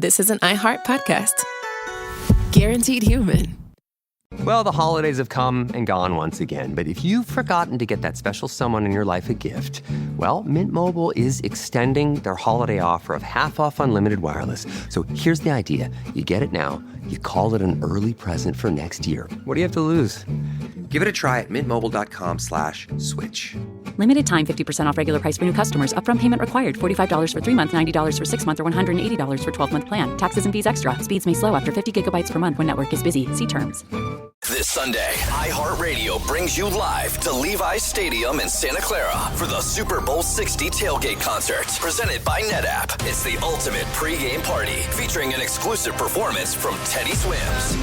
this is an iHeart podcast. Guaranteed human. Well, the holidays have come and gone once again, but if you've forgotten to get that special someone in your life a gift, well, Mint Mobile is extending their holiday offer of half off unlimited wireless. So here's the idea. You get it now, you call it an early present for next year. What do you have to lose? Give it a try at mintmobile.com/switch. Limited time 50% off regular price for new customers. Upfront payment required. $45 for 3 months, $90 for 6 months, or $180 for 12-month plan. Taxes and fees extra. Speeds may slow after 50 gigabytes per month when network is busy. See terms. This Sunday, iHeartRadio brings you live to Levi's Stadium in Santa Clara for the Super Bowl 60 tailgate concert, presented by NetApp. It's the ultimate pregame party, featuring an exclusive performance from Teddy Swims.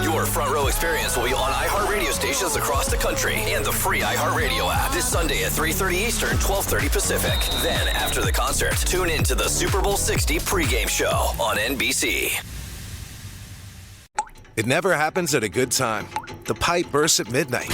Your front row experience will be on iHeartRadio stations across the country and the free iHeartRadio app this Sunday at 3:30 Eastern, 12:30 Pacific. Then, after the concert, tune in to the Super Bowl 60 pregame show on NBC. It never happens at a good time. The pipe bursts at midnight.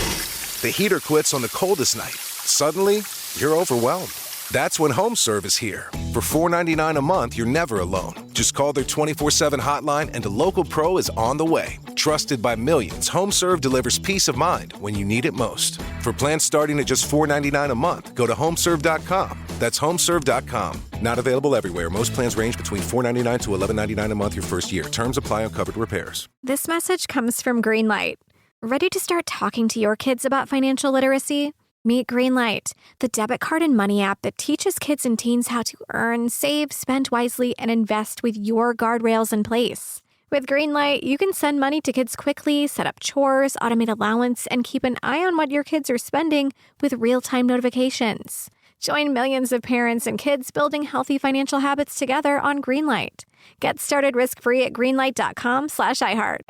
The heater quits on the coldest night. Suddenly, you're overwhelmed. That's when HomeServe is here. For $4.99 a month, you're never alone. Just call their 24/7 hotline and a local pro is on the way. Trusted by millions, HomeServe delivers peace of mind when you need it most. For plans starting at just $4.99 a month, go to homeserve.com. That's homeserve.com. Not available everywhere. Most plans range between $4.99 to $11.99 a month your first year. Terms apply on covered repairs. This message comes from Greenlight. Ready to start talking to your kids about financial literacy? Meet Greenlight, the debit card and money app that teaches kids and teens how to earn, save, spend wisely, and invest with your guardrails in place. With Greenlight, you can send money to kids quickly, set up chores, automate allowance, and keep an eye on what your kids are spending with real-time notifications. Join millions of parents and kids building healthy financial habits together on Greenlight. Get started risk-free at greenlight.com/iHeart.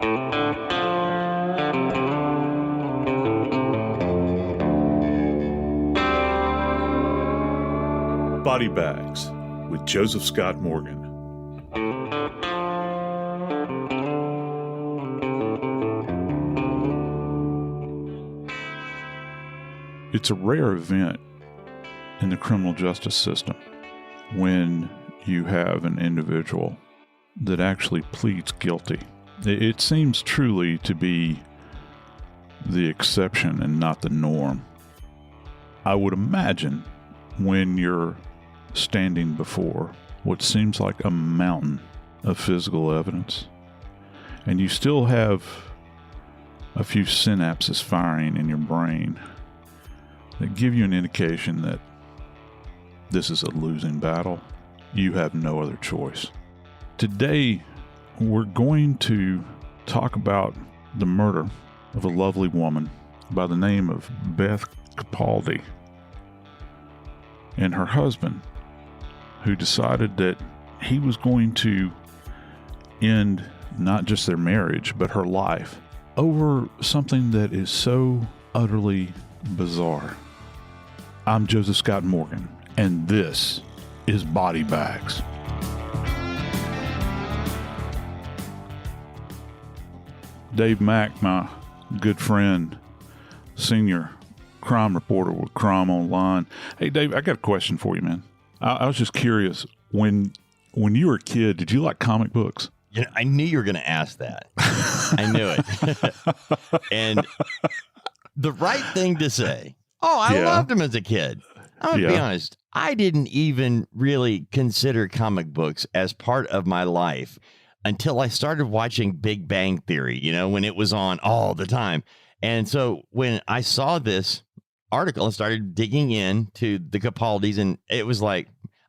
Body Bags with Joseph Scott Morgan. It's a rare event in the criminal justice system when you have an individual that actually pleads guilty. It seems truly to be the exception and not the norm. I would imagine when you're standing before what seems like a mountain of physical evidence, and you still have a few synapses firing in your brain that give you an indication that this is a losing battle. You have no other choice. Today, we're going to talk about the murder of a lovely woman by the name of Beth Capaldi and her husband, who decided that he was going to end not just their marriage, but her life over something that is so utterly bizarre. I'm Joseph Scott Morgan, and this is Body Bags. Dave Mack, my good friend, senior crime reporter with Crime Online. Hey, Dave, I got a question for you, man. I was just curious, when you were a kid, did you like comic books? You know, I knew you were going to ask that. I knew it. And the right thing to say, I loved them as a kid. I'm going to be honest. I didn't even really consider comic books as part of my life until I started watching Big Bang Theory, you know, when it was on all the time. And so when I saw this article and started digging into the Capaldis, and it was like,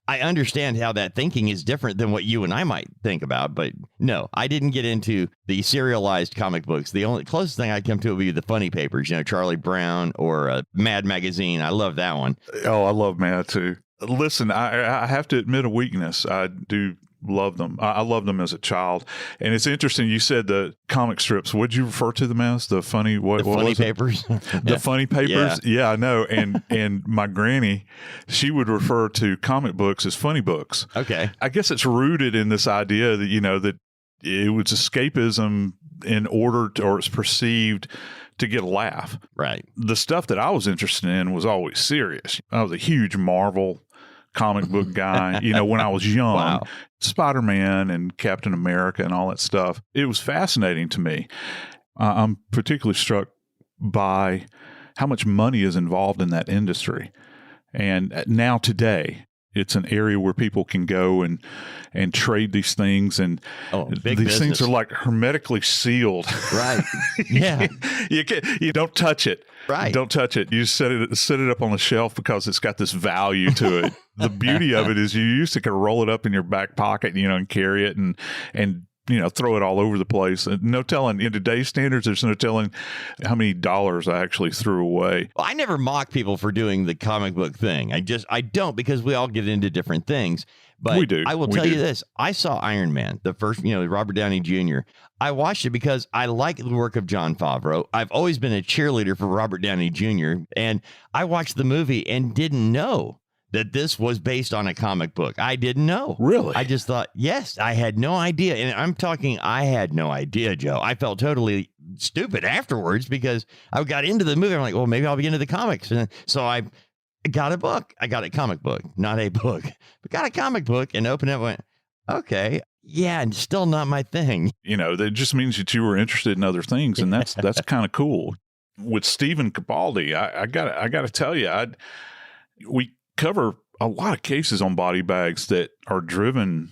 I understand how that thinking is different than what you and I might think about, but no, I didn't get into the serialized comic books. The only closest thing I'd come to would be the funny papers, you know, Charlie Brown or Mad Magazine. I love that one. Oh, I love Mad too. Listen, I have to admit a weakness. I do love them. I loved them as a child. And it's interesting. You said the comic strips. What'd you refer to them as? The funny, what funny papers? The funny papers? Yeah, I know. And my granny, she would refer to comic books as funny books. Okay. I guess it's rooted in this idea that, you know, that it was escapism in order to, or it's perceived to get a laugh. Right. The stuff that I was interested in was always serious. I was a huge Marvel comic book guy, when I was young. Wow. Spider-Man and Captain America and all that stuff. It was fascinating to me. I'm particularly struck by how much money is involved in that industry. And now today, it's an area where people can go and trade these things, and these things are like hermetically sealed. Right. Yeah. You don't touch it. Right. Don't touch it. You set it up on the shelf because it's got this value to it. The beauty of it is you used to kind of roll it up in your back pocket, and carry it and throw it all over the place. And no telling, in today's standards, there's no telling how many dollars I actually threw away. Well, I never mock people for doing the comic book thing. I don't, because we all get into different things. But we do. I will tell you this. I saw Iron Man, the first, Robert Downey Jr. I watched it because I like the work of Jon Favreau. I've always been a cheerleader for Robert Downey Jr. And I watched the movie and didn't know that this was based on a comic book. I didn't know. Really? I just thought, yes, I had no idea. And I'm talking, I had no idea, Joe. I felt totally stupid afterwards because I got into the movie. I'm like, well, maybe I'll be into the comics. And so I got a book. I got a comic book, not a book, but got a comic book and opened it and went, okay, yeah, and still not my thing. That just means that you were interested in other things, and that's kind of cool. With Stephen Capaldi, I got to tell you, we cover a lot of cases on body bags that are driven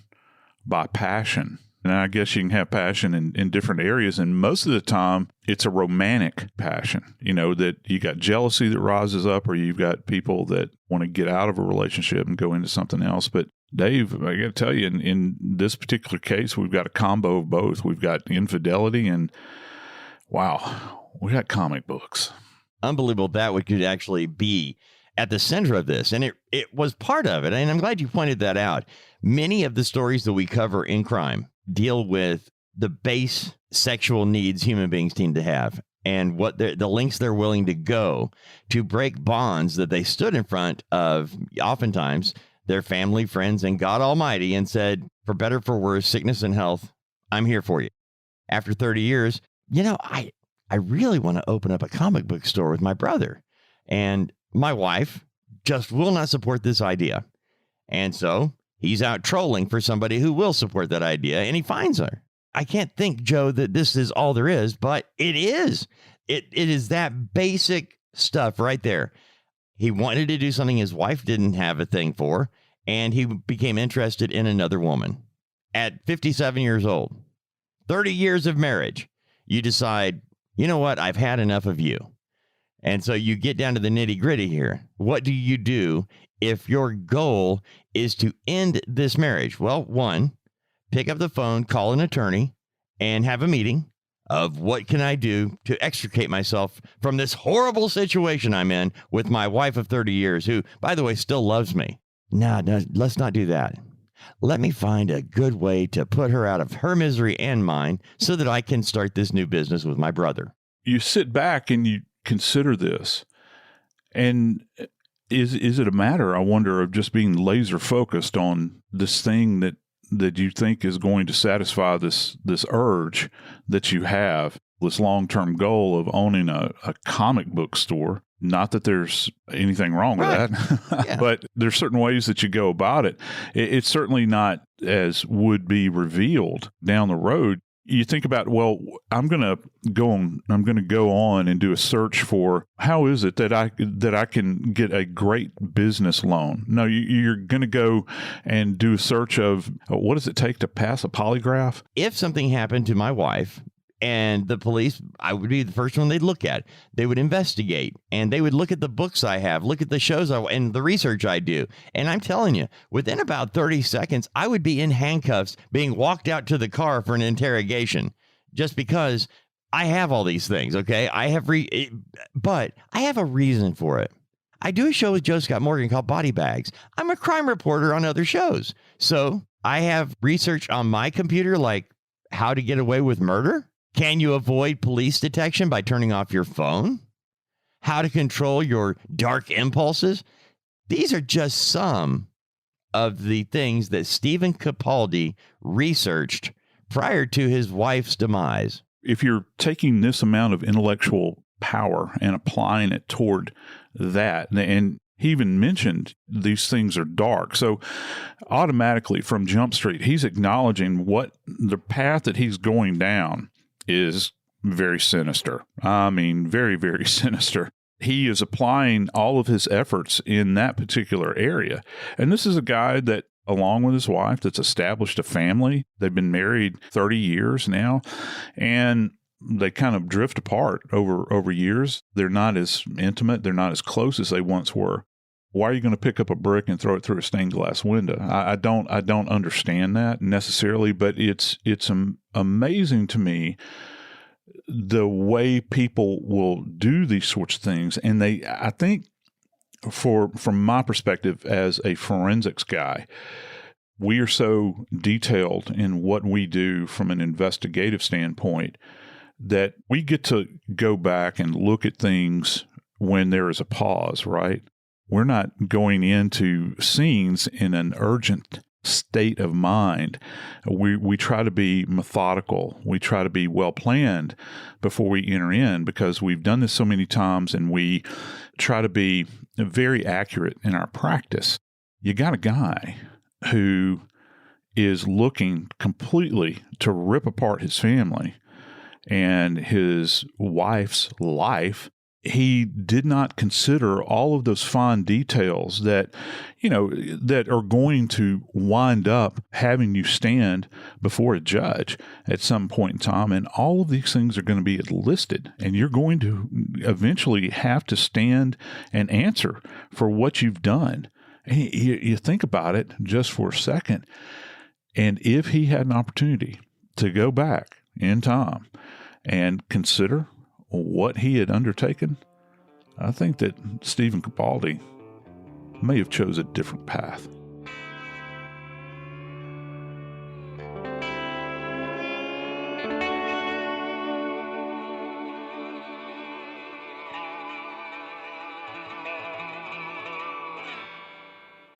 by passion. And I guess you can have passion in different areas. And most of the time, it's a romantic passion, that you got jealousy that rises up, or you've got people that want to get out of a relationship and go into something else. But Dave, I got to tell you, in this particular case, we've got a combo of both. We've got infidelity and, wow, we got comic books. Unbelievable that we could actually be at the center of this. And it was part of it. And I'm glad you pointed that out. Many of the stories that we cover in crime deal with the base sexual needs human beings seem to have, and what the lengths they're willing to go to break bonds that they stood in front of, oftentimes their family, friends, and God Almighty, and said, for better, for worse, sickness and health, I'm here for you. After 30 years, I really want to open up a comic book store with my brother. And my wife just will not support this idea. And so he's out trolling for somebody who will support that idea, and he finds her. I can't think, Joe, that this is all there is, but it is. It is that basic stuff right there. He wanted to do something his wife didn't have a thing for, and he became interested in another woman. At 57 years old, 30 years of marriage, you decide, you know what, I've had enough of you. And so you get down to the nitty gritty here. What do you do if your goal is to end this marriage? Well, one, pick up the phone, call an attorney, and have a meeting of what can I do to extricate myself from this horrible situation I'm in with my wife of 30 years, who, by the way, still loves me. No, let's not do that. Let me find a good way to put her out of her misery and mine so that I can start this new business with my brother. You sit back and you consider this, and is it a matter, I wonder, of just being laser focused on this thing that you think is going to satisfy this urge that you have, this long-term goal of owning a comic book store? Not that there's anything wrong with that, yeah. But there's certain ways that you go about it. It's certainly not as would be revealed down the road. You think about, well, I'm going to go on and do a search for how is it that I can get a great business loan. No, you're going to go and do a search of what does it take to pass a polygraph? If something happened to my wife and the police, I would be the first one they'd look at. They would investigate, and they would look at the books I have, look at the shows and the research I do. And I'm telling you, within about 30 seconds, I would be in handcuffs being walked out to the car for an interrogation just because I have all these things, okay? But I have a reason for it. I do a show with JoScott Morgan called Body Bags. I'm a crime reporter on other shows. So I have research on my computer like how to get away with murder. Can you avoid police detection by turning off your phone? How to control your dark impulses? These are just some of the things that Stephen Capaldi researched prior to his wife's demise. If you're taking this amount of intellectual power and applying it toward that, and He even mentioned these things are dark. So automatically from Jump Street, he's acknowledging what the path that he's going down is very sinister. I mean, very, very sinister. He is applying all of his efforts in that particular area. And this is a guy that, along with his wife, that's established a family. They've been married 30 years now, and they kind of drift apart over years. They're not as intimate. They're not as close as they once were. Why are you going to pick up a brick and throw it through a stained glass window? I don't understand that necessarily, but it's amazing to me the way people will do these sorts of things. And I think from my perspective as a forensics guy, we are so detailed in what we do from an investigative standpoint that we get to go back and look at things when there is a pause, right? We're not going into scenes in an urgent state of mind. We try to be methodical. We try to be well planned before we enter in, because we've done this so many times, and we try to be very accurate in our practice. You got a guy who is looking completely to rip apart his family and his wife's life. He did not consider all of those fine details that, that are going to wind up having you stand before a judge at some point in time. And all of these things are going to be listed, and you're going to eventually have to stand and answer for what you've done. And you think about it just for a second. And if he had an opportunity to go back in time and consider what he had undertaken, I think that Stephen Capaldi may have chose a different path.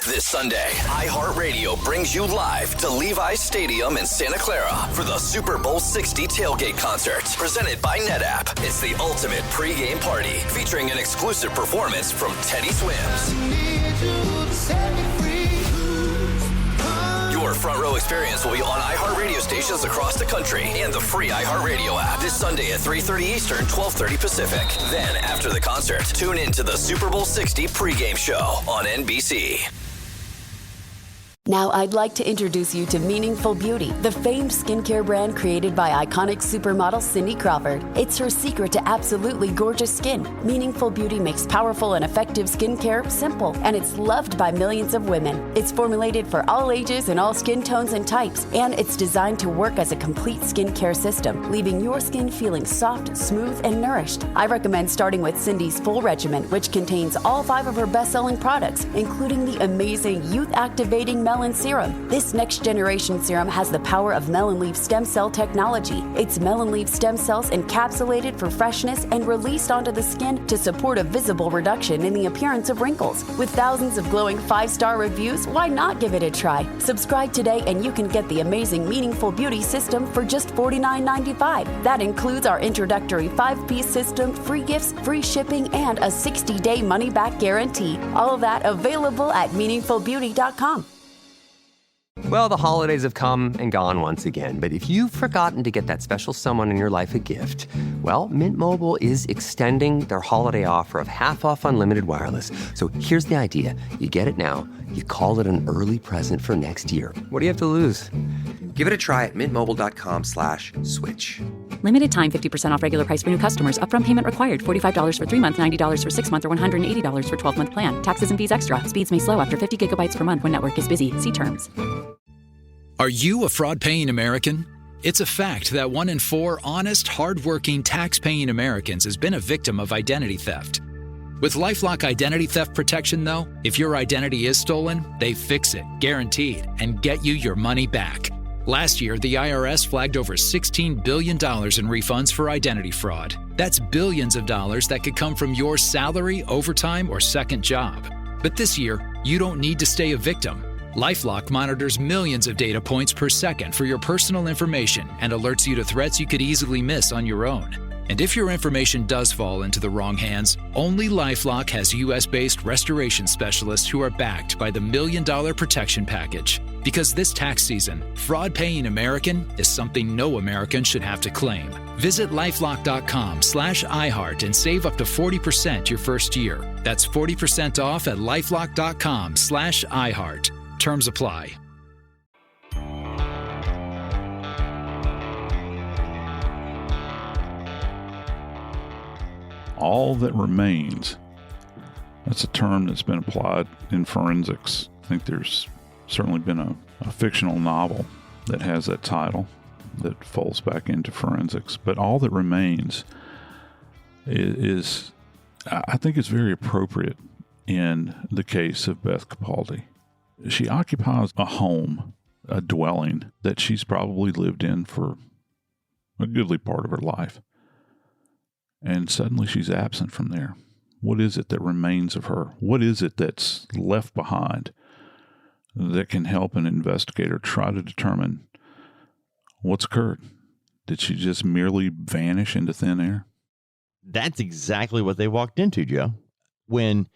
This Sunday, iHeartRadio brings you live to Levi's Stadium in Santa Clara for the Super Bowl 60 tailgate concert, presented by NetApp. It's the ultimate pregame party, featuring an exclusive performance from Teddy Swims. Your front row experience will be on iHeartRadio stations across the country and the free iHeartRadio app this Sunday at 3:30 Eastern, 12:30 Pacific. Then, after the concert, tune in to the Super Bowl 60 pregame show on NBC. Now I'd like to introduce you to Meaningful Beauty, the famed skincare brand created by iconic supermodel Cindy Crawford. It's her secret to absolutely gorgeous skin. Meaningful Beauty makes powerful and effective skincare simple, and it's loved by millions of women. It's formulated for all ages and all skin tones and types, and it's designed to work as a complete skincare system, leaving your skin feeling soft, smooth, and nourished. I recommend starting with Cindy's full regimen, which contains all 5 of her best-selling products, including the amazing youth-activating melon serum. This next-generation serum has the power of melon leaf stem cell technology. It's melon leaf stem cells encapsulated for freshness and released onto the skin to support a visible reduction in the appearance of wrinkles. With thousands of glowing 5-star reviews, why not give it a try? Subscribe today and you can get the amazing Meaningful Beauty system for just $49.95. That includes our introductory 5-piece system, free gifts, free shipping, and a 60-day money-back guarantee. All of that available at meaningfulbeauty.com. Well, the holidays have come and gone once again, but if you've forgotten to get that special someone in your life a gift, well, Mint Mobile is extending their holiday offer of half off unlimited wireless. So here's the idea. You get it now. You call it an early present for next year. What do you have to lose? Give it a try at mintmobile.com/switch. Limited time 50% off regular price for new customers. Upfront payment required. $45 for 3 months, $90 for 6 months, or $180 for 12-month plan. Taxes and fees extra. Speeds may slow after 50 gigabytes per month when network is busy. See terms. Are you a fraud-paying American? It's a fact that 1 in 4 honest, hard-working, tax-paying Americans has been a victim of identity theft. With LifeLock Identity Theft Protection, though, if your identity is stolen, they fix it, guaranteed, and get you your money back. Last year, the IRS flagged over $16 billion in refunds for identity fraud. That's billions of dollars that could come from your salary, overtime, or second job. But this year, you don't need to stay a victim. LifeLock monitors millions of data points per second for your personal information and alerts you to threats you could easily miss on your own. And if your information does fall into the wrong hands, only LifeLock has U.S.-based restoration specialists who are backed by the $1 Million Protection Package. Because this tax season, fraud-paying American is something no American should have to claim. Visit LifeLock.com/iHeart and save up to 40% your first year. That's 40% off at LifeLock.com/iHeart. Terms apply. All that remains. That's a term that's been applied in forensics. I think there's certainly been a fictional novel that has that title that folds back into forensics. But all that remains is I think it's very appropriate in the case of Beth Capaldi. She occupies a home, a dwelling that she's probably lived in for a goodly part of her life. And suddenly she's absent from there. What is it that remains of her? What is it that's left behind that can help an investigator try to determine what's occurred? Did she just merely vanish into thin air? That's exactly what they walked into, Joe. When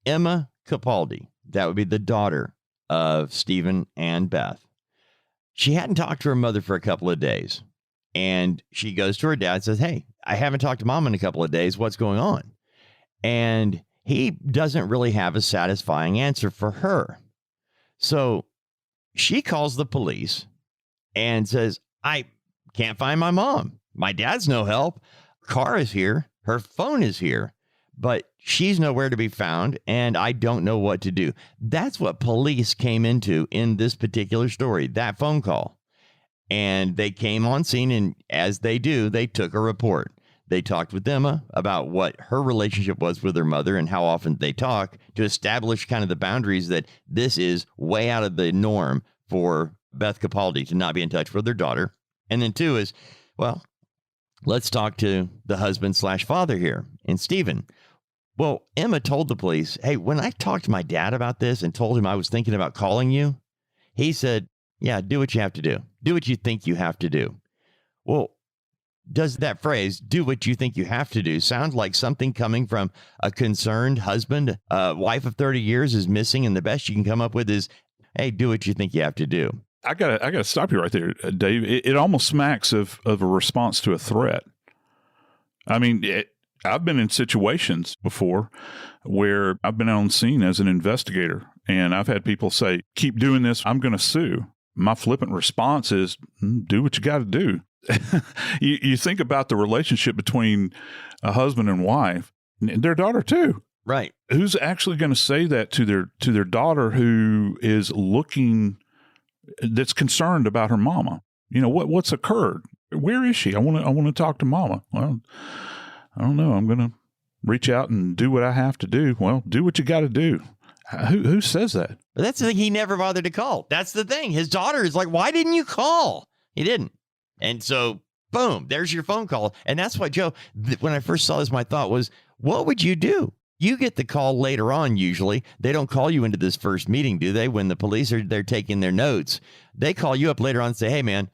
Emma Capaldi, that would be the daughter of Stephen and Beth, she hadn't talked to her mother for a couple of days. And she goes to her dad and says, "Hey, I haven't talked to Mom in a couple of days. What's going on?" And he doesn't really have a satisfying answer for her. So she calls the police and says, "I can't find my mom. My dad's no help. Car is here. Her phone is here, but she's nowhere to be found, and I don't know what to do." That's what police came into in this particular story, that phone call. And they came on scene, and as they do, they took a report. They talked with Emma about what her relationship was with her mother and how often they talk to establish kind of the boundaries that this is way out of the norm for Beth Capaldi to not be in touch with her daughter. And then two is, well, let's talk to the husband/father here, and Stephen. Well, Emma told the police, "Hey, when I talked to my dad about this and told him I was thinking about calling you, he said, yeah, do what you have to do. Do what you think you have to do." Well, does that phrase, "do what you think you have to do," sound like something coming from a concerned husband? A wife of 30 years is missing, and the best you can come up with is, "Hey, do what you think you have to do." I gotta stop you right there, Dave. It almost smacks of a response to a threat. I mean, I've been in situations before where I've been on scene as an investigator, and I've had people say, "Keep doing this, I'm going to sue." My flippant response is, "Do what you got to do." You think about the relationship between a husband and wife, and their daughter too. Right. Who's actually going to say that to their daughter who is looking, that's concerned about her mama? You know, what's occurred? Where is she? I want to talk to mama. Well, I don't know. I'm going to reach out and do what I have to do. Well, do what you got to do. Who says that? But that's the thing. He never bothered to call. That's the thing. His daughter is like, "Why didn't you call?" He didn't. And so, boom, there's your phone call. And that's why, Joe, when I first saw this, my thought was, what would you do? You get the call later on, usually. They don't call you into this first meeting, do they? When the police are there taking their notes, they call you up later on and say, "Hey, man,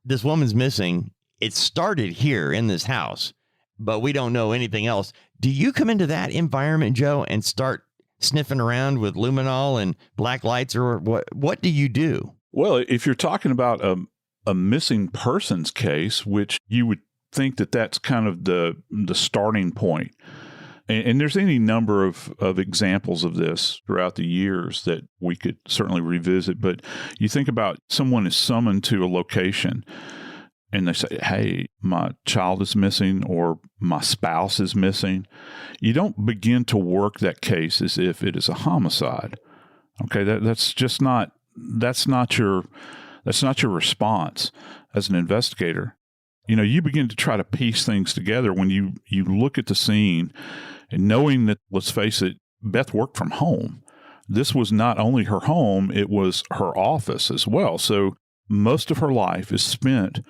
this woman's missing. It started here in this house, but we don't know anything else." Do you come into that environment, Joe, and start sniffing around with luminol and black lights, or what do you do? Well, if you're talking about a missing persons case, which you would think that that's kind of the starting point. And there's any number of examples of this throughout the years that we could certainly revisit. But you think about someone is summoned to a location and they say, "Hey, my child is missing," or "My spouse is missing." You don't begin to work that case as if it is a homicide. Okay, that's not your response as an investigator. You know, you begin to try to piece things together when you look at the scene and knowing that, let's face it, Beth worked from home. This was not only her home, it was her office as well. So most of her life is spent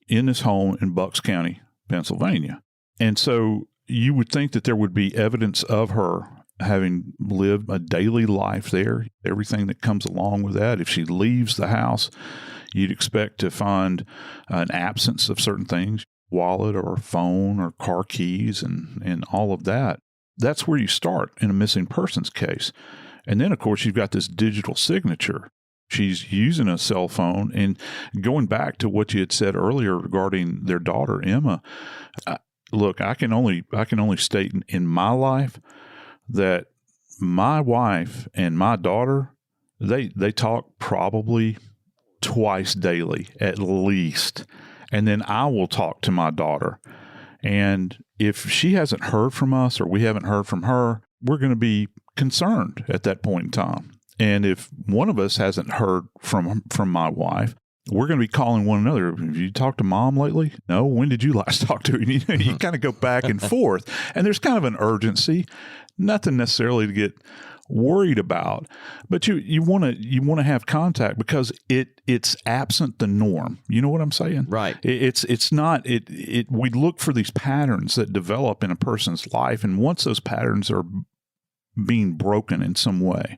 in this home in Bucks County, Pennsylvania. And so you would think that there would be evidence of her having lived a daily life there, everything that comes along with that. If she leaves the house, you'd expect to find an absence of certain things. wallet or phone or car keys and all of that. That's where you start in a missing persons case. And then, of course, you've got this digital signature. She's using a cell phone. And going back to what you had said earlier regarding their daughter, Emma, look, I can only state in my life that my wife and my daughter, they talk probably twice daily at least. And then I will talk to my daughter. And if she hasn't heard from us or we haven't heard from her, we're going to be concerned at that point in time. And if one of us hasn't heard from my wife, we're going to be calling one another. Have you talked to Mom lately? No. When did you last talk to her? You kind of go back and forth. And there's kind of an urgency, nothing necessarily to get worried about, but you want to have contact because it's absent the norm. You know what I'm saying? Right. It's not we look for these patterns that develop in a person's life, and once those patterns are being broken in some way,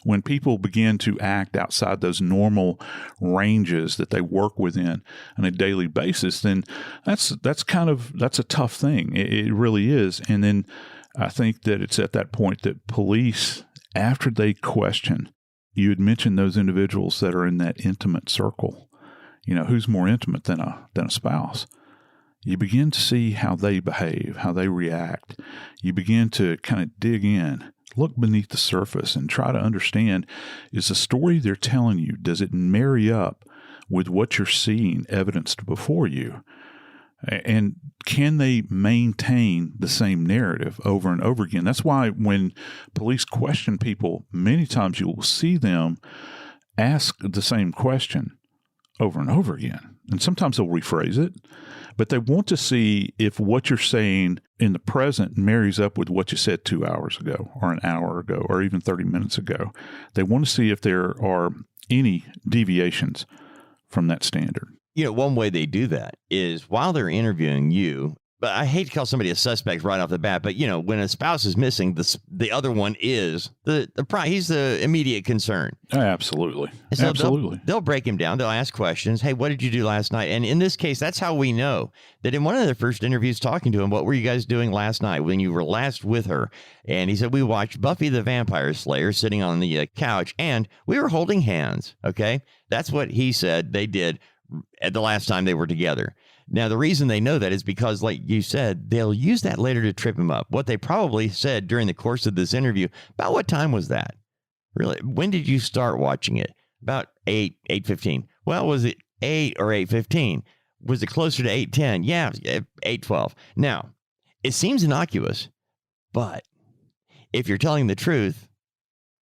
when people begin to act outside those normal ranges that they work within on a daily basis, then that's a tough thing. It really is. And then I think that it's at that point that police, after they question, you had mentioned those individuals that are in that intimate circle. You know, who's more intimate than a spouse? You begin to see how they behave, how they react. You begin to kind of dig in, look beneath the surface, and try to understand, is the story they're telling you, does it marry up with what you're seeing evidenced before you? And can they maintain the same narrative over and over again? That's why when police question people, many times you will see them ask the same question over and over again. And sometimes they'll rephrase it, but they want to see if what you're saying in the present marries up with what you said 2 hours ago or an hour ago or even 30 minutes ago. They want to see if there are any deviations from that standard. You know, one way they do that is while they're interviewing you, but I hate to call somebody a suspect right off the bat, but, you know, when a spouse is missing, the other one is he's the immediate concern. Absolutely. So Absolutely. They'll break him down. They'll ask questions. Hey, what did you do last night? And in this case, that's how we know that in one of their first interviews talking to him, what were you guys doing last night when you were last with her? And he said, we watched Buffy the Vampire Slayer sitting on the couch and we were holding hands. Okay. That's what he said they did at the last time they were together. Now, the reason they know that is because, like you said, they'll use that later to trip him up. What they probably said during the course of this interview, about what time was that? Really? When did you start watching it? About 8:15. Well, was it 8 or 8:15? Was it closer to 8:10? Yeah, 8:12. Now, it seems innocuous, but if you're telling the truth,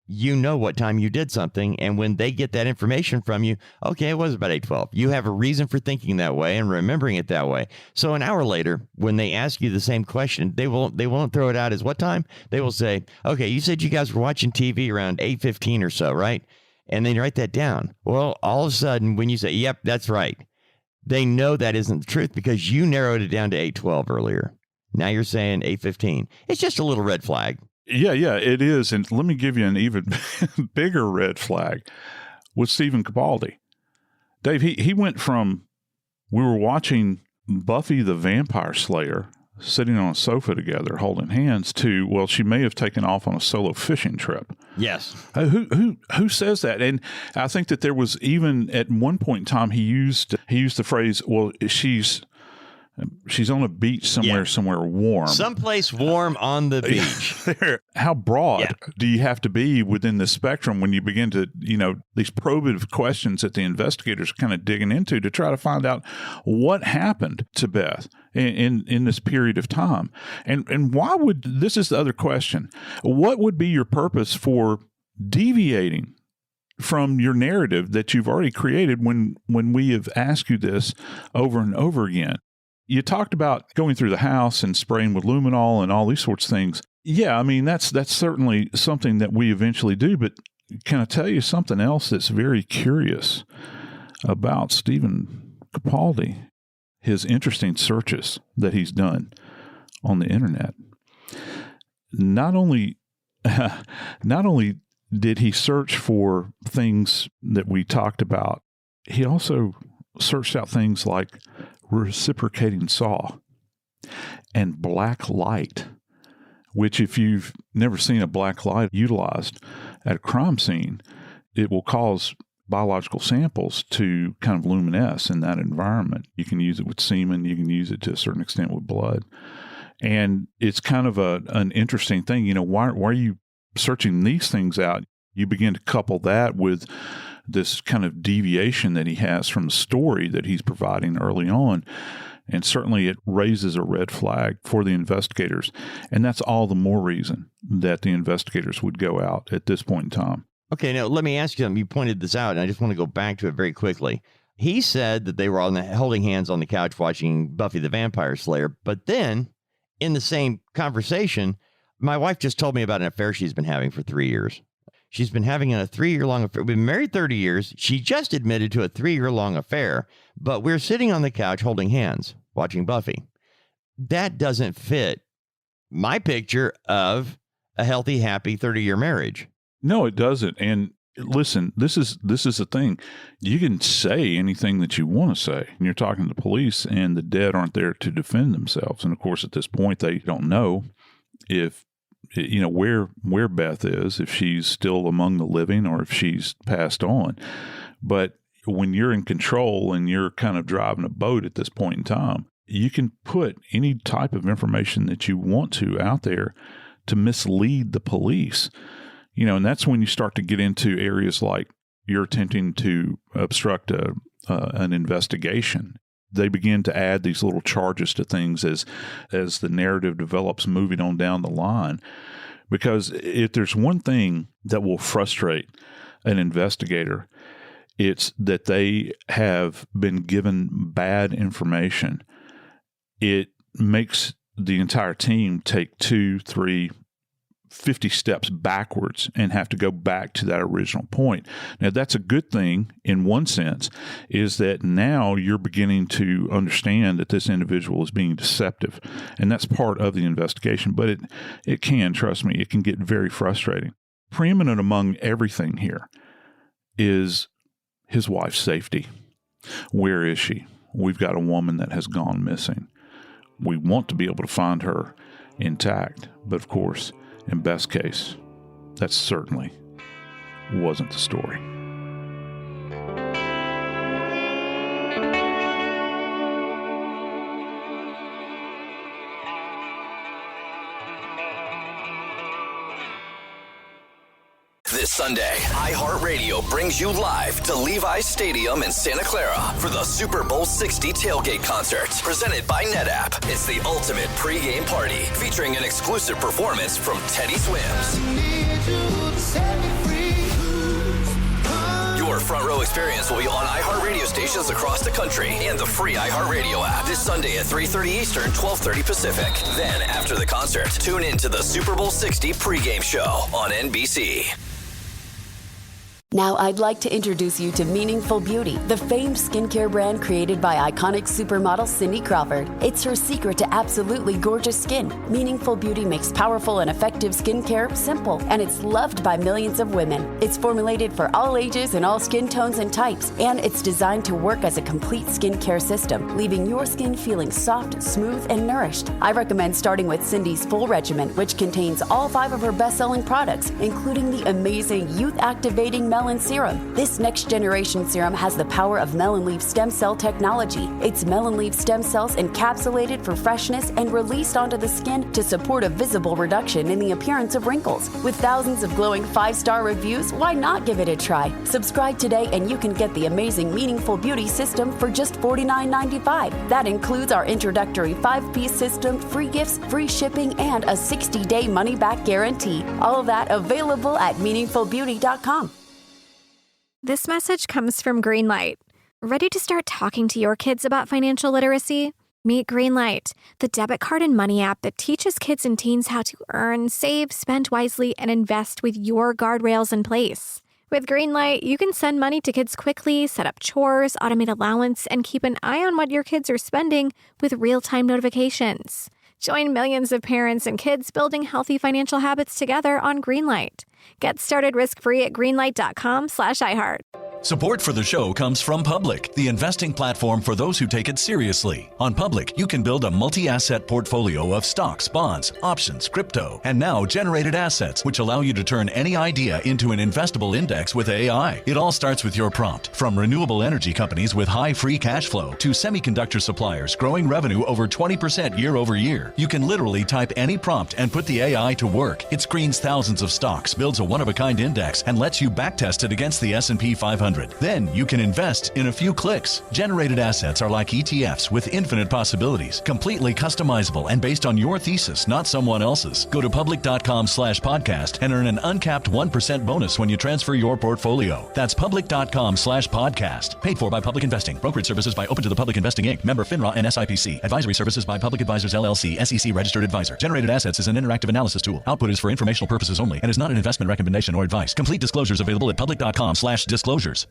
you know what time you did something, and when they get that information from you, okay, it was about 8:12. You have a reason for thinking that way and remembering it that way. So an hour later, when they ask you the same question, they won't throw it out as what time? They will say, okay, you said you guys were watching TV around 8:15 or so, right? And then you write that down. Well, all of a sudden, when you say, yep, that's right, they know that isn't the truth because you narrowed it down to 8:12 earlier. Now you're saying 8:15. It's just a little red flag. Yeah, it is. And let me give you an even bigger red flag with Stephen Capaldi. Dave, he went from, we were watching Buffy the Vampire Slayer sitting on a sofa together holding hands to, well, she may have taken off on a solo fishing trip. Yes. Who says that? And I think that there was even at one point in time he used the phrase, well, she's on a beach somewhere warm. Someplace warm on the beach. How broad do you have to be within the spectrum when you begin to, these probative questions that the investigators are kind of digging into to try to find out what happened to Beth in this period of time? And why this is the other question. What would be your purpose for deviating from your narrative that you've already created when we have asked you this over and over again? You talked about going through the house and spraying with luminol and all these sorts of things. Yeah, I mean, that's certainly something that we eventually do. But can I tell you something else that's very curious about Stephen Capaldi? His interesting searches that he's done on the internet. Not only did he search for things that we talked about, he also searched out things like reciprocating saw and black light, which if you've never seen a black light utilized at a crime scene, it will cause biological samples to kind of luminesce in that environment. You can use it with semen. You can use it to a certain extent with blood. And it's kind of an interesting thing. You know, why are you searching these things out? You begin to couple that with this kind of deviation that he has from the story that he's providing early on. And certainly it raises a red flag for the investigators. And that's all the more reason that the investigators would go out at this point in time. Okay, now let me ask you something. You pointed this out, and I just want to go back to it very quickly. He said that they were holding hands on the couch watching Buffy the Vampire Slayer, but then in the same conversation, my wife just told me about an affair she's been having for 3 years. She's been having a 3-year-long affair. We've been married 30 years. She just admitted to a 3-year-long affair, but we're sitting on the couch holding hands watching Buffy. That doesn't fit my picture of a healthy, happy 30-year marriage. No, it doesn't. And listen, this is the thing. You can say anything that you want to say. And you're talking to the police, and the dead aren't there to defend themselves. And of course, at this point, they don't know if, you know, where Beth is, if she's still among the living or if she's passed on. But when you're in control and you're kind of driving a boat at this point in time, you can put any type of information that you want to out there to mislead the police. You know, and that's when you start to get into areas like you're attempting to obstruct an investigation. They begin to add these little charges to things as the narrative develops moving on down the line. Because if there's one thing that will frustrate an investigator, it's that they have been given bad information. It makes the entire team take 2, 3, 50 steps backwards and have to go back to that original point. Now, that's a good thing in one sense, is that now you're beginning to understand that this individual is being deceptive, and that's part of the investigation. But it can, trust me, it can get very frustrating. Preeminent among everything here is his wife's safety. Where is she? We've got a woman that has gone missing. We want to be able to find her intact, but of course, in best case, that certainly wasn't the story. This Sunday, iHeartRadio brings you live to Levi's Stadium in Santa Clara for the Super Bowl 60 tailgate concert, presented by NetApp. It's the ultimate pregame party, featuring an exclusive performance from Teddy Swims. Your front row experience will be on iHeartRadio stations across the country and the free iHeartRadio app this Sunday at 3:30 Eastern, 12:30 Pacific. Then, after the concert, tune in to the Super Bowl 60 pregame show on NBC. Now I'd like to introduce you to Meaningful Beauty, the famed skincare brand created by iconic supermodel Cindy Crawford. It's her secret to absolutely gorgeous skin. Meaningful Beauty makes powerful and effective skincare simple, and it's loved by millions of women. It's formulated for all ages and all skin tones and types, and it's designed to work as a complete skincare system, leaving your skin feeling soft, smooth, and nourished. I recommend starting with Cindy's full regimen, which contains all 5 of her best-selling products, including the amazing youth-activating Melon Serum. This next-generation serum has the power of melon leaf stem cell technology. It's melon leaf stem cells encapsulated for freshness and released onto the skin to support a visible reduction in the appearance of wrinkles. With thousands of glowing 5-star reviews, why not give it a try? Subscribe today and you can get the amazing Meaningful Beauty system for just $49.95. That includes our introductory 5-piece system, free gifts, free shipping, and a 60-day money-back guarantee. All of that available at meaningfulbeauty.com. This message comes from Greenlight. Ready to start talking to your kids about financial literacy? Meet Greenlight, the debit card and money app that teaches kids and teens how to earn, save, spend wisely, and invest with your guardrails in place. With Greenlight, you can send money to kids quickly, set up chores, automate allowance, and keep an eye on what your kids are spending with real-time notifications. Join millions of parents and kids building healthy financial habits together on Greenlight. Get started risk-free at greenlight.com/iHeart. Support for the show comes from Public, the investing platform for those who take it seriously. On Public, you can build a multi-asset portfolio of stocks, bonds, options, crypto, and now generated assets, which allow you to turn any idea into an investable index with AI. It all starts with your prompt. From renewable energy companies with high free cash flow to semiconductor suppliers growing revenue over 20% year over year, you can literally type any prompt and put the AI to work. It screens thousands of stocks, builds a one-of-a-kind index, and lets you backtest it against the S&P 500. Then you can invest in a few clicks. Generated assets are like ETFs with infinite possibilities, completely customizable and based on your thesis, not someone else's. Go to public.com/podcast and earn an uncapped 1% bonus when you transfer your portfolio. That's public.com/podcast. Paid for by Public Investing. Brokerage services by Open to the Public Investing Inc. Member FINRA and SIPC. Advisory services by Public Advisors LLC, SEC registered advisor. Generated assets is an interactive analysis tool. Output is for informational purposes only and is not an investment recommendation or advice. Complete disclosures available at public.com/disclosures.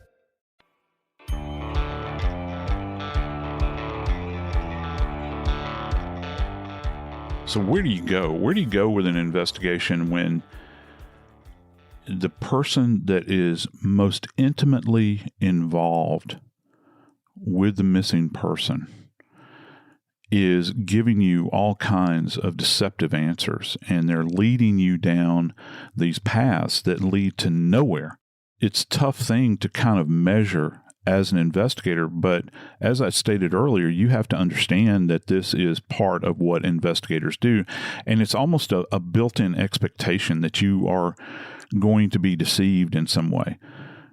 So where do you go? Where do you go with an investigation when the person that is most intimately involved with the missing person is giving you all kinds of deceptive answers, and they're leading you down these paths that lead to nowhere? It's a tough thing to kind of measure as an investigator, but as I stated earlier, you have to understand that this is part of what investigators do, and it's almost a built-in expectation that you are going to be deceived in some way.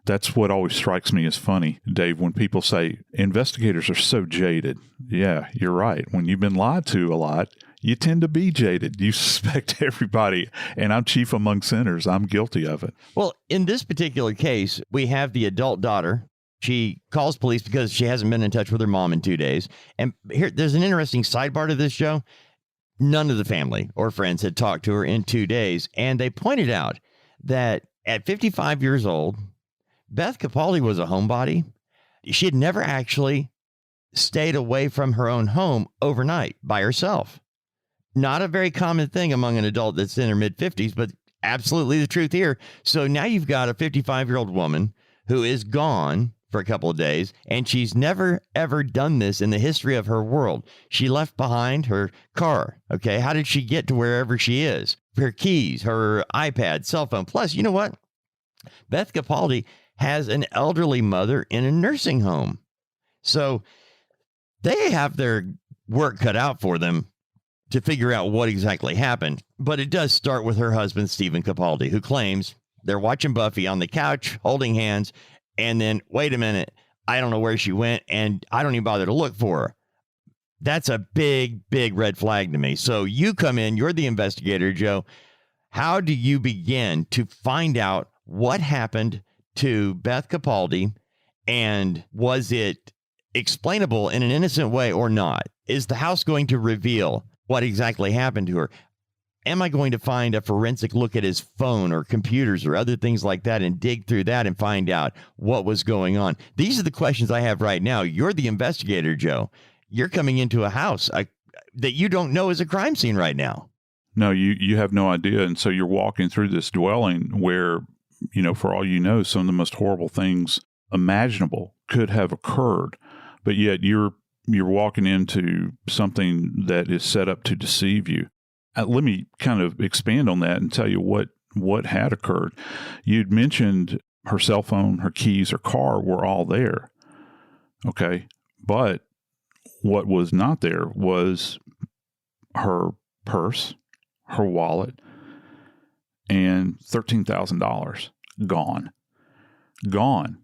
That's what always strikes me as funny, Dave, when people say investigators are so jaded. Yeah, you're right. When you've been lied to a lot, you tend to be jaded. You suspect everybody, and I'm chief among sinners. I'm guilty of it. Well, in this particular case, we have the adult daughter. She calls police because she hasn't been in touch with her mom in 2 days. And here, there's an interesting sidebar to this show. None of the family or friends had talked to her in 2 days. And they pointed out that at 55 years old, Beth Capaldi was a homebody. She had never actually stayed away from her own home overnight by herself. Not a very common thing among an adult that's in her mid-50s, but absolutely the truth here. So now you've got a 55-year-old woman who is gone for a couple of days, and she's never, ever done this in the history of her world. She left behind her car. Okay, how did she get to wherever she is? Her keys, her iPad, cell phone. Plus, you know what? Beth Capaldi has an elderly mother in a nursing home. So they have their work cut out for them to figure out what exactly happened. But it does start with her husband, Stephen Capaldi, who claims they're watching Buffy on the couch, holding hands, and then, wait a minute, I don't know where she went, and I don't even bother to look for her. That's a big, big red flag to me. So you come in, you're the investigator, Joe. How do you begin to find out what happened to Beth Capaldi, and was it explainable in an innocent way or not? Is the house going to reveal what exactly happened to her? Am I going to find a forensic look at his phone or computers or other things like that and dig through that and find out what was going on? These are the questions I have right now. You're the investigator, Joe. You're coming into a house that you don't know is a crime scene right now. No, you have no idea. And so you're walking through this dwelling where, you know, for all you know, some of the most horrible things imaginable could have occurred. But yet you're walking into something that is set up to deceive you. Let me kind of expand on that and tell you what had occurred. You'd mentioned her cell phone, her keys, her car were all there. Okay. But what was not there was her purse, her wallet, and $13,000 gone. Gone.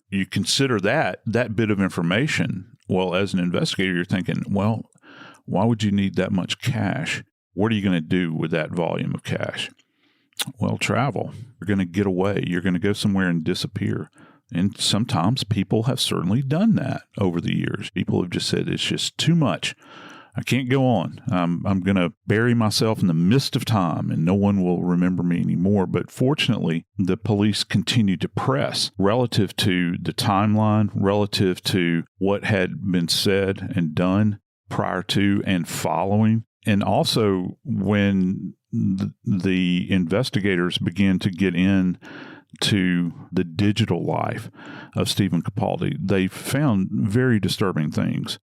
You consider that bit of information. Well, as an investigator, you're thinking, well, why would you need that much cash? What are you going to do with that volume of cash? Well, travel. You're going to get away. You're going to go somewhere and disappear. And sometimes people have certainly done that over the years. People have just said, it's just too much. I can't go on. I'm going to bury myself in the mist of time and no one will remember me anymore. But fortunately, the police continued to press relative to the timeline, relative to what had been said and done prior to and following. And also when the investigators began to get in to the digital life of Stephen Capaldi, they found very disturbing things.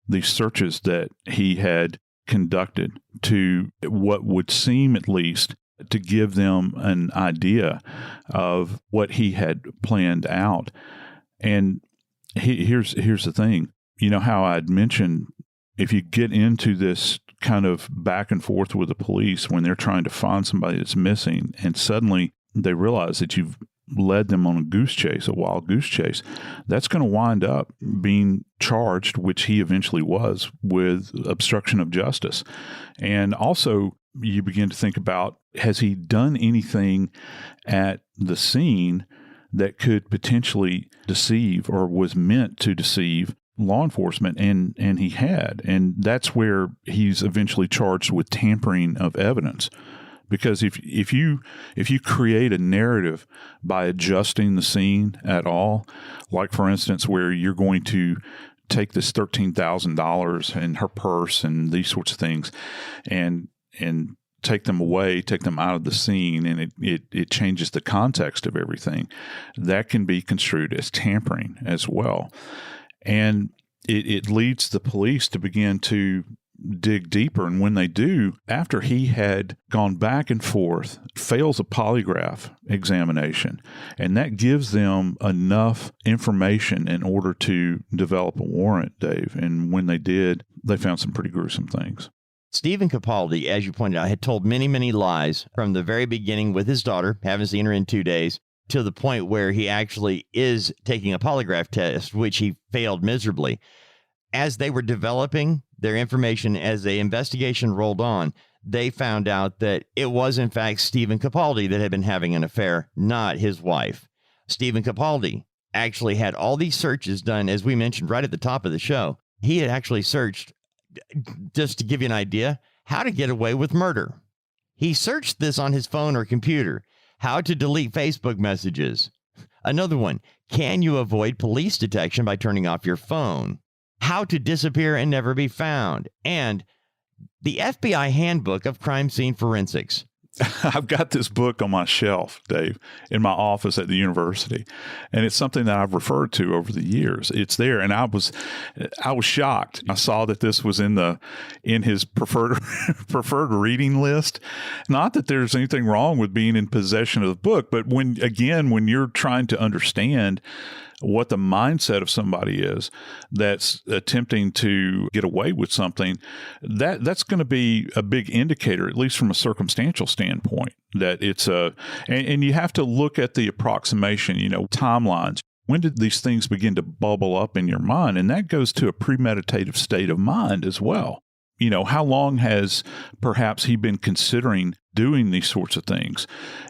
These searches that he had conducted to what would seem, at least, to give them an idea of what he had planned out. And here's the thing. You know how I'd mentioned, if you get into this kind of back and forth with the police when they're trying to find somebody that's missing, and suddenly they realize that you've led them on a wild goose chase, that's going to wind up being charged, which he eventually was, with obstruction of justice. And also, you begin to think about, has he done anything at the scene that could potentially deceive or was meant to deceive law enforcement? And he had. And that's where he's eventually charged with tampering of evidence. Because if you create a narrative by adjusting the scene at all, like, for instance, where you're going to take this $13,000 in her purse and these sorts of things and take them away, take them out of the scene, and it changes the context of everything, that can be construed as tampering as well. And it leads the police to begin to dig deeper. And when they do, after he had gone back and forth, fails a polygraph examination, and that gives them enough information in order to develop a warrant, Dave. And when they did, they found some pretty gruesome things. Stephen Capaldi, as you pointed out, had told many, many lies from the very beginning with his daughter, haven't seen her in 2 days, to the point where he actually is taking a polygraph test, which he failed miserably. As they were developing their information, as the investigation rolled on, they found out that it was, in fact, Stephen Capaldi that had been having an affair, not his wife. Stephen Capaldi actually had all these searches done, as we mentioned right at the top of the show. He had actually searched, just to give you an idea, how to get away with murder. He searched this on his phone or computer. How to delete Facebook messages. Another one, can you avoid police detection by turning off your phone? How to disappear and never be found. And the FBI Handbook of Crime Scene Forensics. I've got this book on my shelf, Dave, in my office at the university, and it's something that I've referred to over the years. It's there, and I was shocked. I saw that this was in his preferred reading list. Not that there's anything wrong with being in possession of the book, but when you're trying to understand what the mindset of somebody is that's attempting to get away with something, that's going to be a big indicator, at least from a circumstantial standpoint, that it's and you have to look at the approximation, timelines. When did these things begin to bubble up in your mind? And that goes to a premeditative state of mind as well. How long has perhaps he been considering doing these sorts of things?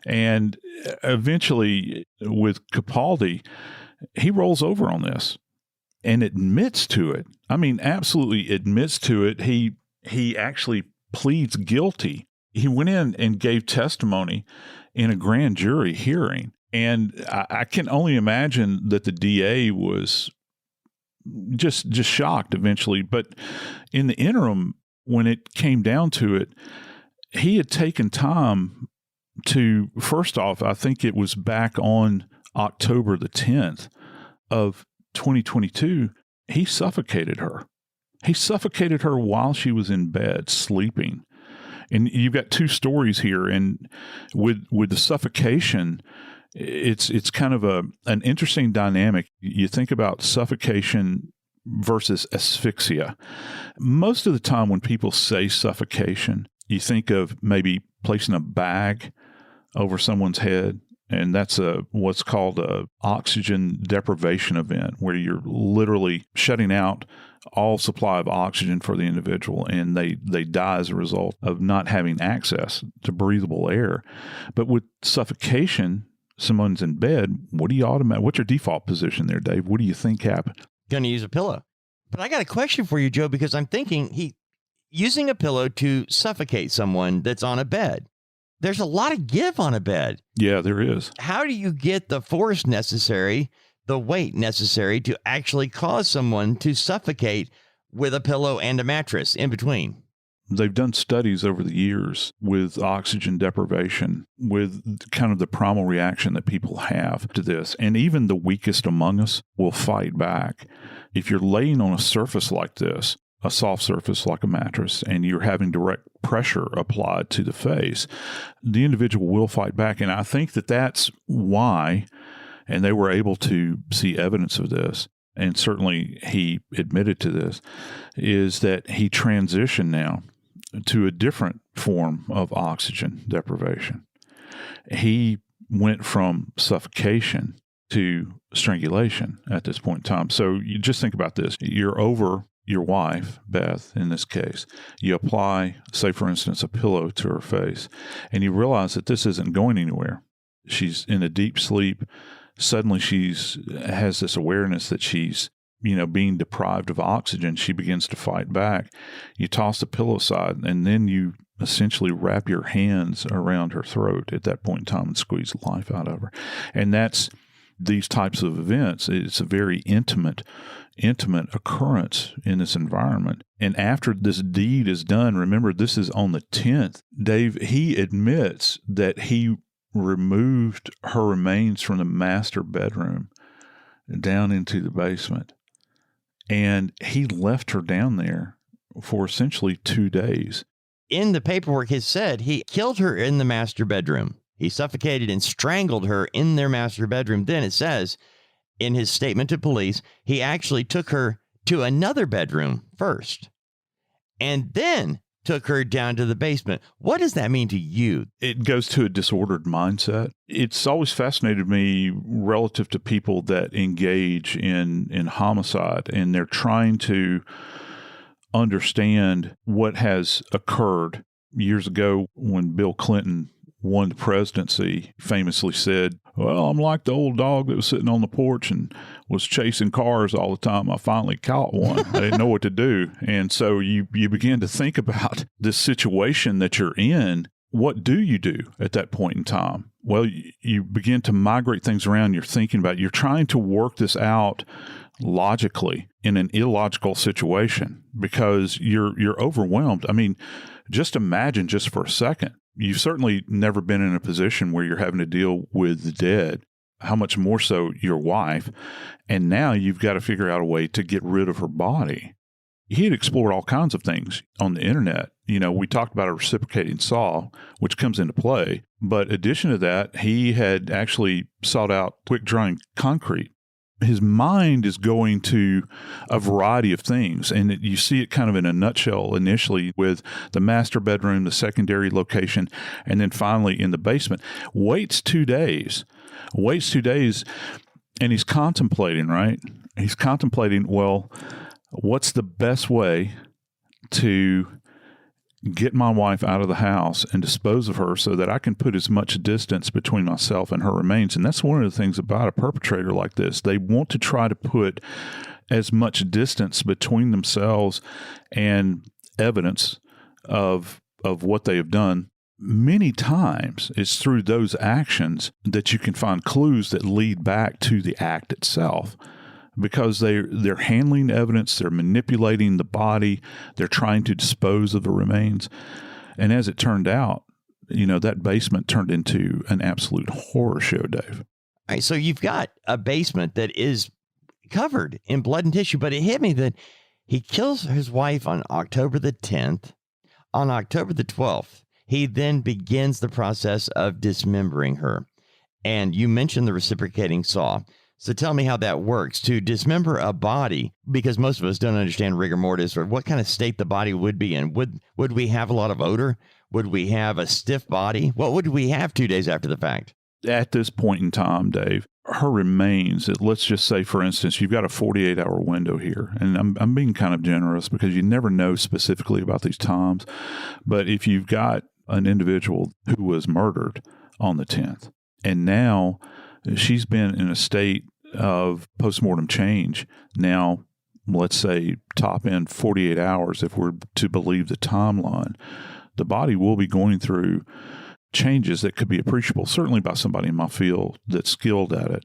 And eventually with Capaldi, he rolls over on this and admits to it. I mean, absolutely admits to it. He actually pleads guilty. He went in and gave testimony in a grand jury hearing. And I can only imagine that the DA was just shocked eventually. But in the interim, when it came down to it, he had taken time to, first off, I think it was back on October the 10th of 2022, he suffocated her. He suffocated her while she was in bed, sleeping. And you've got two stories here. And with the suffocation, it's kind of an interesting dynamic. You think about suffocation versus asphyxia. Most of the time when people say suffocation, you think of maybe placing a bag over someone's head. And that's what's called a oxygen deprivation event, where you're literally shutting out all supply of oxygen for the individual, and they die as a result of not having access to breathable air. But with suffocation, someone's in bed. What's your default position there, Dave? What do you think happened? Going to use a pillow. But I got a question for you, Joe, because I'm thinking he using a pillow to suffocate someone that's on a bed. There's a lot of give on a bed. Yeah, there is. How do you get the force necessary, the weight necessary to actually cause someone to suffocate with a pillow and a mattress in between? they've done studies over the years with oxygen deprivation, with kind of the primal reaction that people have to this. And even the weakest among us will fight back. If you're laying on a surface like this, a soft surface like a mattress, and you're having direct pressure applied to the face, the individual will fight back. And I think that that's why, and they were able to see evidence of this, and certainly he admitted to this, is that he transitioned now to a different form of oxygen deprivation. He went from suffocation to strangulation at this point in time. So you just think about this. You're over your wife, Beth, in this case. You apply, say, for instance, a pillow to her face, and you realize that this isn't going anywhere. She's in a deep sleep. Suddenly has this awareness that she's, being deprived of oxygen. She begins to fight back. You toss the pillow aside, and then you essentially wrap your hands around her throat at that point in time and squeeze the life out of her. And that's these types of events. It's a very intimate occurrence in this environment. And after this deed is done, remember, this is on the 10th. Dave, he admits that he removed her remains from the master bedroom down into the basement. And he left her down there for essentially 2 days. In the paperwork, it said he killed her in the master bedroom. He suffocated and strangled her in their master bedroom. Then it says in his statement to police, he actually took her to another bedroom first and then took her down to the basement. What does that mean to you? It goes to a disordered mindset. It's always fascinated me relative to people that engage in homicide, and they're trying to understand what has occurred. Years ago, when Bill Clinton won the presidency, famously said, "Well, I'm like the old dog that was sitting on the porch and was chasing cars all the time. I finally caught one. I didn't know what to do." And so you begin to think about this situation that you're in. What do you do at that point in time? Well, you begin to migrate things around. You're thinking about, you're trying to work this out logically in an illogical situation because you're overwhelmed. I mean, just imagine just for a second. You've certainly never been in a position where you're having to deal with the dead, how much more so your wife. And now you've got to figure out a way to get rid of her body. He had explored all kinds of things on the internet. We talked about a reciprocating saw, which comes into play. But addition to that, he had actually sought out quick drying concrete. His mind is going to a variety of things, and you see it kind of in a nutshell initially with the master bedroom, the secondary location, and then finally in the basement. Waits 2 days, and he's contemplating, right? He's contemplating, well, what's the best way to get my wife out of the house and dispose of her so that I can put as much distance between myself and her remains. And that's one of the things about a perpetrator like this. They want to try to put as much distance between themselves and evidence of what they have done. Many times it's through those actions that you can find clues that lead back to the act itself. Because they're handling evidence, they're manipulating the body, they're trying to dispose of the remains. And as it turned out, that basement turned into an absolute horror show, Dave. All right, so you've got a basement that is covered in blood and tissue, but it hit me that he kills his wife on October the 10th. On October the 12th, he then begins the process of dismembering her. And you mentioned the reciprocating saw. So tell me how that works to dismember a body, because most of us don't understand rigor mortis or what kind of state the body would be in. Would we have a lot of odor? Would we have a stiff body? What would we have 2 days after the fact? At this point in time, Dave, her remains, let's just say, for instance, you've got a 48-hour window here. And I'm being kind of generous because you never know specifically about these times. But if you've got an individual who was murdered on the 10th, and now she's been in a state of postmortem change now, let's say, top end 48 hours, if we're to believe the timeline, the body will be going through changes that could be appreciable, certainly by somebody in my field that's skilled at it.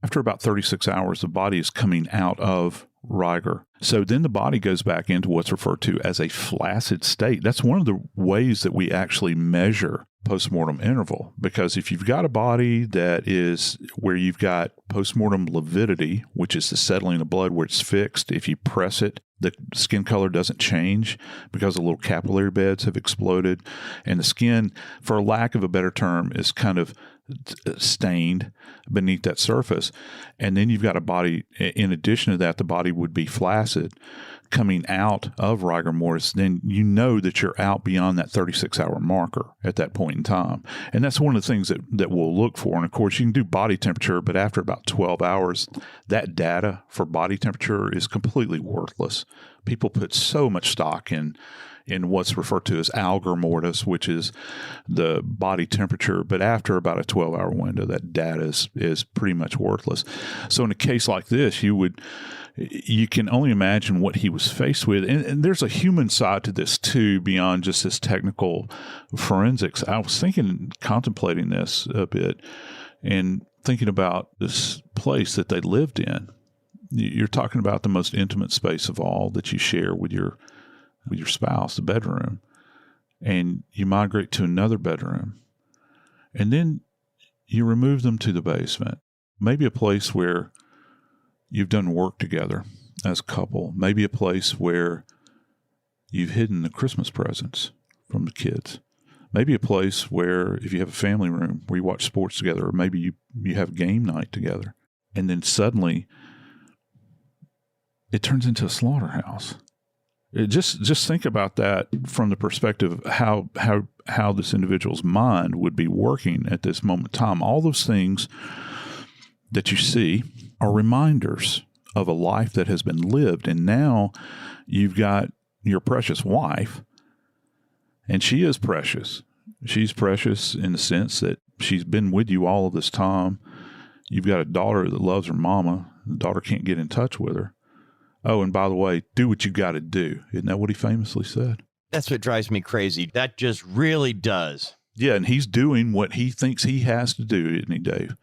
After about 36 hours, the body is coming out of rigor. So then the body goes back into what's referred to as a flaccid state. That's one of the ways that we actually measure postmortem interval, because if you've got a body that is where you've got postmortem lividity, which is the settling of blood where it's fixed, if you press it, the skin color doesn't change because the little capillary beds have exploded, and the skin, for lack of a better term, is kind of stained beneath that surface. And then you've got a body, in addition to that, the body would be flaccid coming out of rigor mortis. Then you know that you're out beyond that 36-hour marker at that point in time. And that's one of the things that we'll look for. And of course, you can do body temperature, but after about 12 hours, that data for body temperature is completely worthless. People put so much stock in what's referred to as algor mortis, which is the body temperature. But after about a 12-hour window, that data is pretty much worthless. So in a case like this, you can only imagine what he was faced with. And there's a human side to this too, beyond just this technical forensics. I was contemplating this a bit and thinking about this place that they lived in. You're talking about the most intimate space of all that you share with your spouse, the bedroom, and you migrate to another bedroom, and then you remove them to the basement, maybe a place where you've done work together as a couple, maybe a place where you've hidden the Christmas presents from the kids, maybe a place where, if you have a family room where you watch sports together, or maybe you have game night together, and then suddenly it turns into a slaughterhouse. Just think about that from the perspective of how this individual's mind would be working at this moment in time. All those things that you see are reminders of a life that has been lived. And now you've got your precious wife, and she is precious. She's precious in the sense that she's been with you all of this time. You've got a daughter that loves her mama. The daughter can't get in touch with her. Oh, and by the way, do what you got to do. Isn't that what he famously said? That's what drives me crazy. That just really does. Yeah, and he's doing what he thinks he has to do, isn't he, Dave?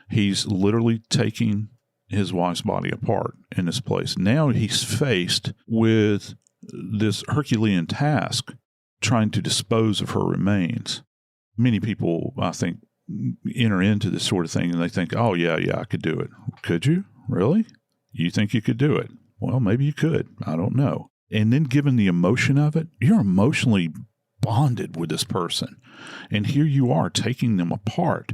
He's literally taking his wife's body apart in this place. Now he's faced with this Herculean task, trying to dispose of her remains. Many people, I think, enter into this sort of thing and they think, oh, yeah, I could do it. Could you? Really? You think you could do it? Well, maybe you could. I don't know. And then given the emotion of it, you're emotionally bonded with this person. And here you are taking them apart.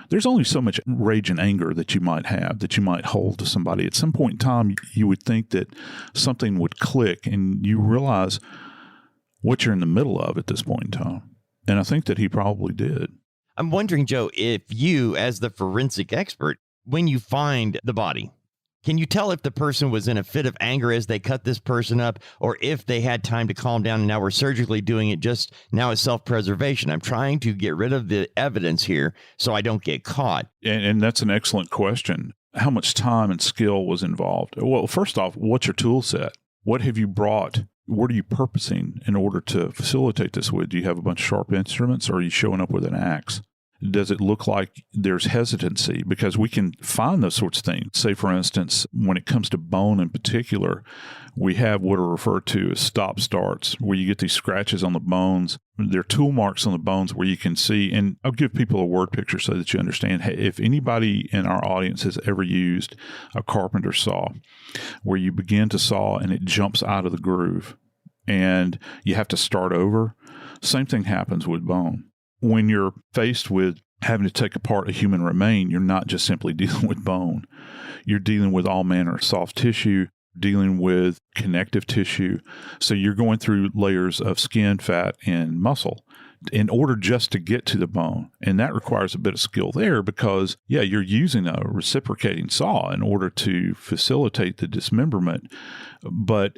There's only so much rage and anger that you might have, that you might hold to somebody. At some point in time, you would think that something would click and you realize what you're in the middle of at this point in time. And I think that he probably did. I'm wondering, Joe, if you, as the forensic expert, when you find the body, can you tell if the person was in a fit of anger as they cut this person up, or if they had time to calm down and now we're surgically doing it just now as self-preservation? I'm trying to get rid of the evidence here so I don't get caught. And that's an excellent question. How much time and skill was involved? Well, first off, what's your tool set? What have you brought? What are you purposing in order to facilitate this with? Do you have a bunch of sharp instruments, or are you showing up with an axe? Does it look like there's hesitancy? Because we can find those sorts of things. Say, for instance, when it comes to bone in particular, we have what are referred to as stop-starts, where you get these scratches on the bones. There are tool marks on the bones where you can see, and I'll give people a word picture so that you understand. Hey, if anybody in our audience has ever used a carpenter saw, where you begin to saw and it jumps out of the groove and you have to start over, same thing happens with bone. When you're faced with having to take apart a human remain, you're not just simply dealing with bone. You're dealing with all manner of soft tissue, dealing with connective tissue. So you're going through layers of skin, fat, and muscle in order just to get to the bone. And that requires a bit of skill there because, yeah, you're using a reciprocating saw in order to facilitate the dismemberment. But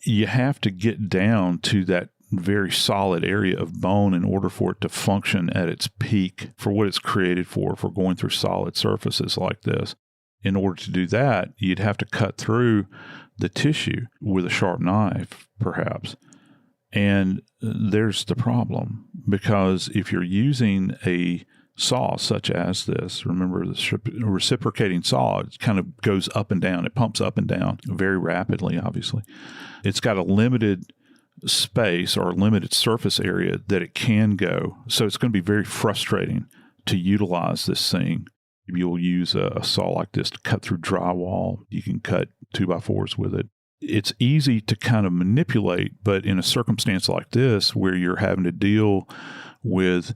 you have to get down to that very solid area of bone in order for it to function at its peak for what it's created for if we're going through solid surfaces like this. In order to do that, you'd have to cut through the tissue with a sharp knife, perhaps. And there's the problem, because if you're using a saw such as this. Remember, the reciprocating saw, it kind of goes up and down. It pumps up and down very rapidly, obviously. It's got a limited space or limited surface area that it can go. So it's going to be very frustrating to utilize this thing. You'll use a saw like this to cut through drywall. You can cut 2x4s with it. It's easy to kind of manipulate, but in a circumstance like this where you're having to deal with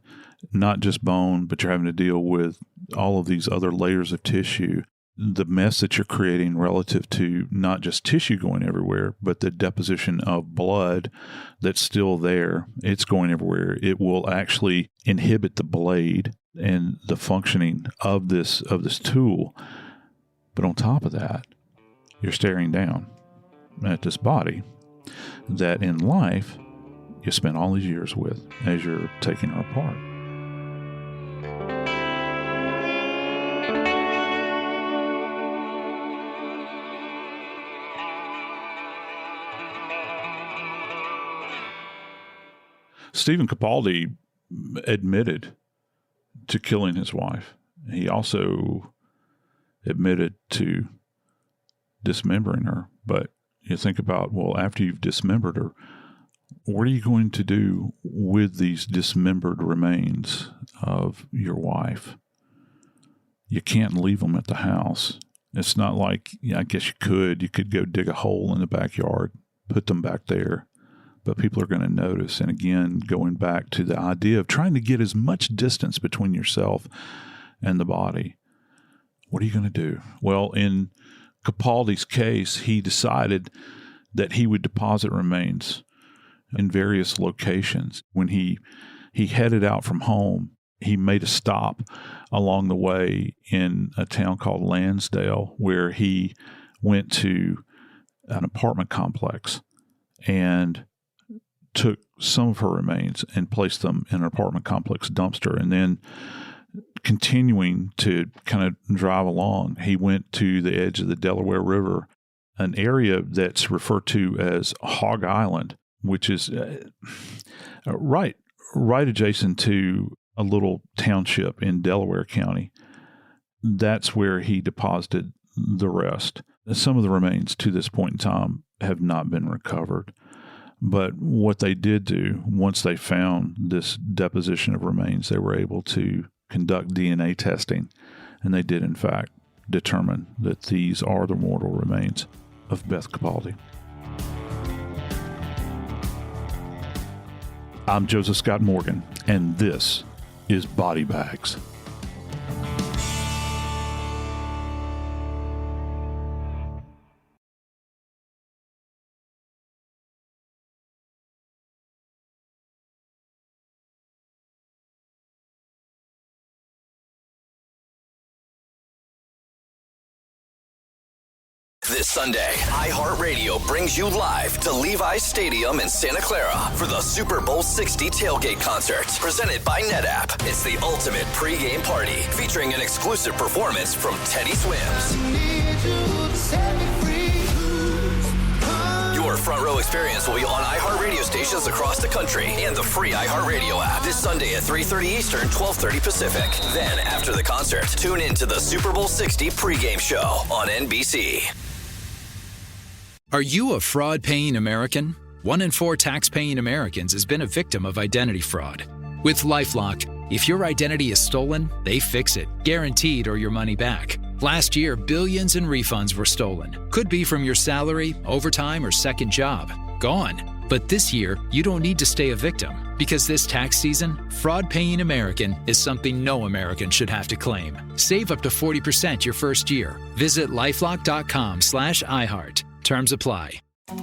not just bone, but you're having to deal with all of these other layers of tissue, the mess that you're creating relative to not just tissue going everywhere, but the deposition of blood that's still there, it's going everywhere. It will actually inhibit the blade and the functioning of this tool. But on top of that, you're staring down at this body that in life you spent all these years with as you're taking her apart. Stephen Capaldi admitted to killing his wife. He also admitted to dismembering her. But you think about, well, after you've dismembered her, what are you going to do with these dismembered remains of your wife? You can't leave them at the house. It's not like, I guess you could go dig a hole in the backyard, put them back there. But people are going to notice. And again, going back to the idea of trying to get as much distance between yourself and the body. What are you going to do? Well, in Capaldi's case, he decided that he would deposit remains in various locations. When he headed out from home, he made a stop along the way in a town called Lansdale, where he went to an apartment complex and took some of her remains and placed them in an apartment complex dumpster. And then continuing to kind of drive along, he went to the edge of the Delaware River, an area that's referred to as Hog Island, which is right adjacent to a little township in Delaware County. That's where he deposited the rest. Some of the remains to this point in time have not been recovered. But what they did do, once they found this deposition of remains, they were able to conduct DNA testing, and they did, in fact, determine that these are the mortal remains of Beth Capaldi. I'm JoScott Morgan, and this is Body Bags. This Sunday, iHeartRadio brings you live to Levi's Stadium in Santa Clara for the Super Bowl 60 tailgate concert, presented by NetApp. It's the ultimate pregame party, featuring an exclusive performance from Teddy Swims. Your front row experience will be on iHeartRadio stations across the country and the free iHeartRadio app this Sunday at 3:30 Eastern, 12:30 Pacific. Then, after the concert, tune in to the Super Bowl 60 pregame show on NBC. Are you a fraud-paying American? 1 in 4 tax-paying Americans has been a victim of identity fraud. With LifeLock, if your identity is stolen, they fix it, guaranteed, or your money back. Last year, billions in refunds were stolen. Could be from your salary, overtime, or second job. Gone. But this year, you don't need to stay a victim, because this tax season, fraud-paying American is something no American should have to claim. Save up to 40% your first year. Visit lifelock.com/iHeart. Terms apply.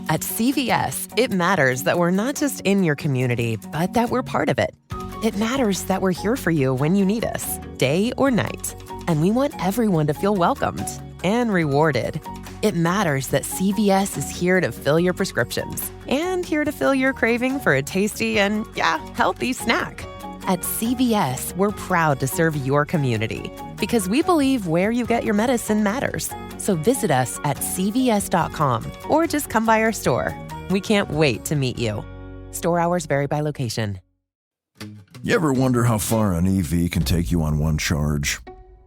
At CVS, it matters that we're not just in your community, but that we're part of it. It matters that we're here for you when you need us, day or night. And we want everyone to feel welcomed and rewarded. It matters that CVS is here to fill your prescriptions and here to fill your craving for a tasty and, healthy snack. At CVS, we're proud to serve your community because we believe where you get your medicine matters. So visit us at cvs.com or just come by our store. We can't wait to meet you. Store hours vary by location. You ever wonder how far an EV can take you on one charge?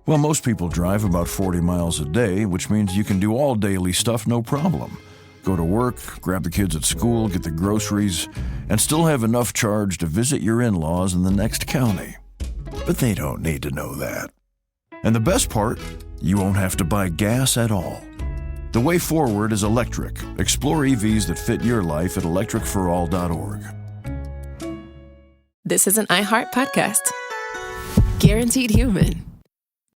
Well, most people drive about 40 miles a day, which means you can do all daily stuff no problem. Go to work, grab the kids at school, get the groceries, and still have enough charge to visit your in-laws in the next county. But they don't need to know that. And the best part, you won't have to buy gas at all. The way forward is electric. Explore EVs that fit your life at electricforall.org. This is an iHeart podcast. Guaranteed human.